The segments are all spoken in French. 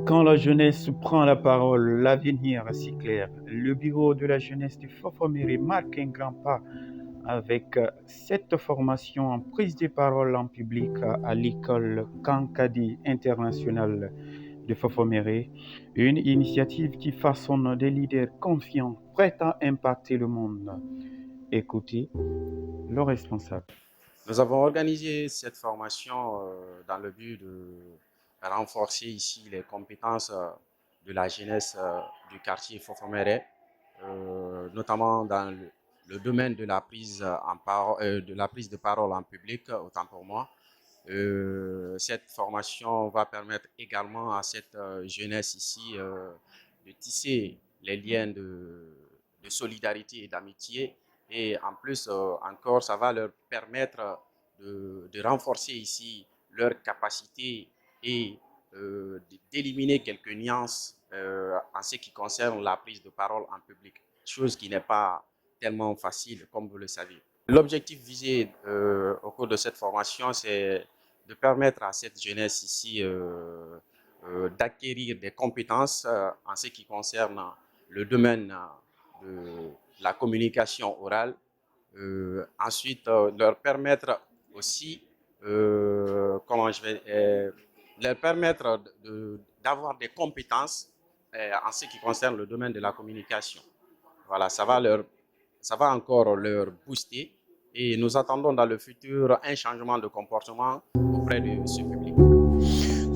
Quand la jeunesse prend la parole, l'avenir s'éclaire. Le bureau de la jeunesse de Fofoméré marque un grand pas avec cette formation en prise de parole en public à l'école Kankadi internationale de Fofoméré, une initiative qui façonne des leaders confiants, prêts à impacter le monde. Écoutez le responsable. Nous avons organisé cette formation dans le but de renforcer ici les compétences de la jeunesse du quartier Fofoméré, notamment dans le domaine de la prise de parole en public, autant pour moi. Cette formation va permettre également à cette jeunesse ici de tisser les liens de solidarité et d'amitié. Et en plus, encore, ça va leur permettre de renforcer ici leur capacité et d'éliminer quelques nuances en ce qui concerne la prise de parole en public, chose qui n'est pas tellement facile, comme vous le savez. L'objectif visé au cours de cette formation, c'est de permettre à cette jeunesse ici d'acquérir des compétences en ce qui concerne le domaine de la communication orale. Ensuite, leur permettre aussi, leur permettre d'avoir des compétences en ce qui concerne le domaine de la communication. Voilà, ça va encore leur booster et nous attendons dans le futur un changement de comportement auprès de ce public.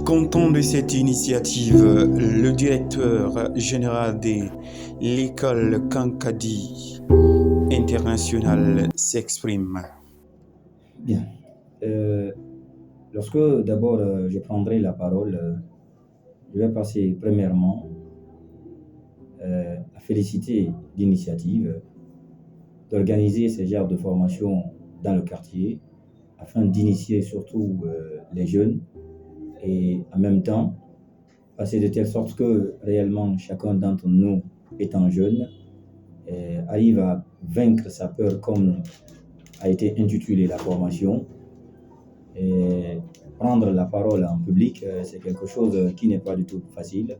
Content de cette initiative, le directeur général de l'école Kankadi internationale s'exprime. Bien. Lorsque d'abord je prendrai la parole, je vais passer premièrement à féliciter l'initiative d'organiser ce genre de formation dans le quartier afin d'initier surtout les jeunes et en même temps passer de telle sorte que réellement chacun d'entre nous étant jeune arrive à vaincre sa peur comme a été intitulée la formation. Et prendre la parole en public, c'est quelque chose qui n'est pas du tout facile.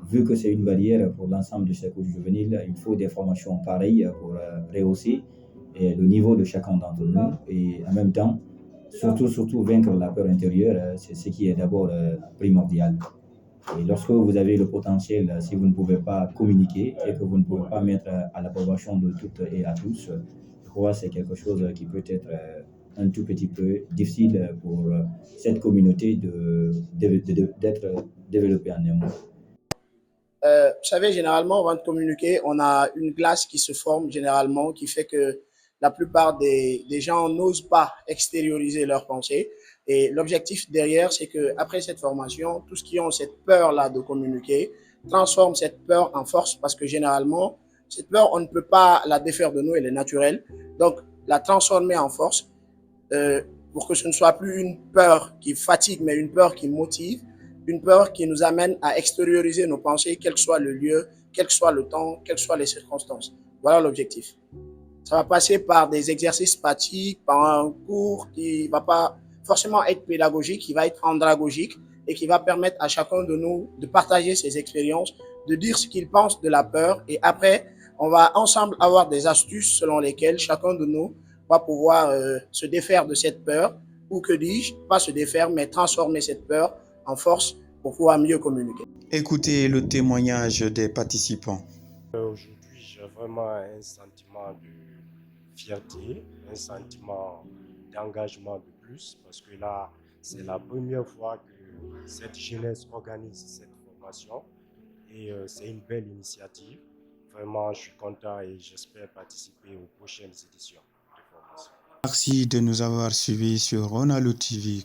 Vu que c'est une barrière pour l'ensemble de ces couches juvéniles, il faut des formations pareilles pour rehausser le niveau de chacun d'entre nous et en même temps, surtout vaincre la peur intérieure, c'est ce qui est d'abord primordial. Et lorsque vous avez le potentiel, si vous ne pouvez pas communiquer et que vous ne pouvez pas mettre à l'approbation de toutes et à tous, je crois que c'est quelque chose qui peut être un tout petit peu difficile pour cette communauté d'être développée en un mot. Vous savez, généralement, avant de communiquer, on a une glace qui se forme généralement, qui fait que la plupart des gens n'osent pas extérioriser leurs pensées. Et l'objectif derrière, c'est que après cette formation, tous qui ont cette peur-là de communiquer transforment cette peur en force parce que généralement, cette peur, on ne peut pas la défaire de nous, elle est naturelle. Donc, la transformer en force pour que ce ne soit plus une peur qui fatigue, mais une peur qui motive, une peur qui nous amène à extérioriser nos pensées, quel que soit le lieu, quel que soit le temps, quelles que soient les circonstances. Voilà l'objectif. Ça va passer par des exercices pratiques, par un cours qui ne va pas forcément être pédagogique, qui va être andragogique et qui va permettre à chacun de nous de partager ses expériences, de dire ce qu'il pense de la peur et après, on va ensemble avoir des astuces selon lesquelles chacun de nous va pouvoir se défaire de cette peur ou que dis-je, pas se défaire, mais transformer cette peur en force pour pouvoir mieux communiquer. Écoutez le témoignage des participants. Aujourd'hui, j'ai vraiment un sentiment de fierté, un sentiment d'engagement de plus, parce que là, c'est la première fois que cette jeunesse organise cette formation et c'est une belle initiative. Vraiment, je suis content et j'espère participer aux prochaines éditions de formation. Merci de nous avoir suivis sur Ronaldo TV.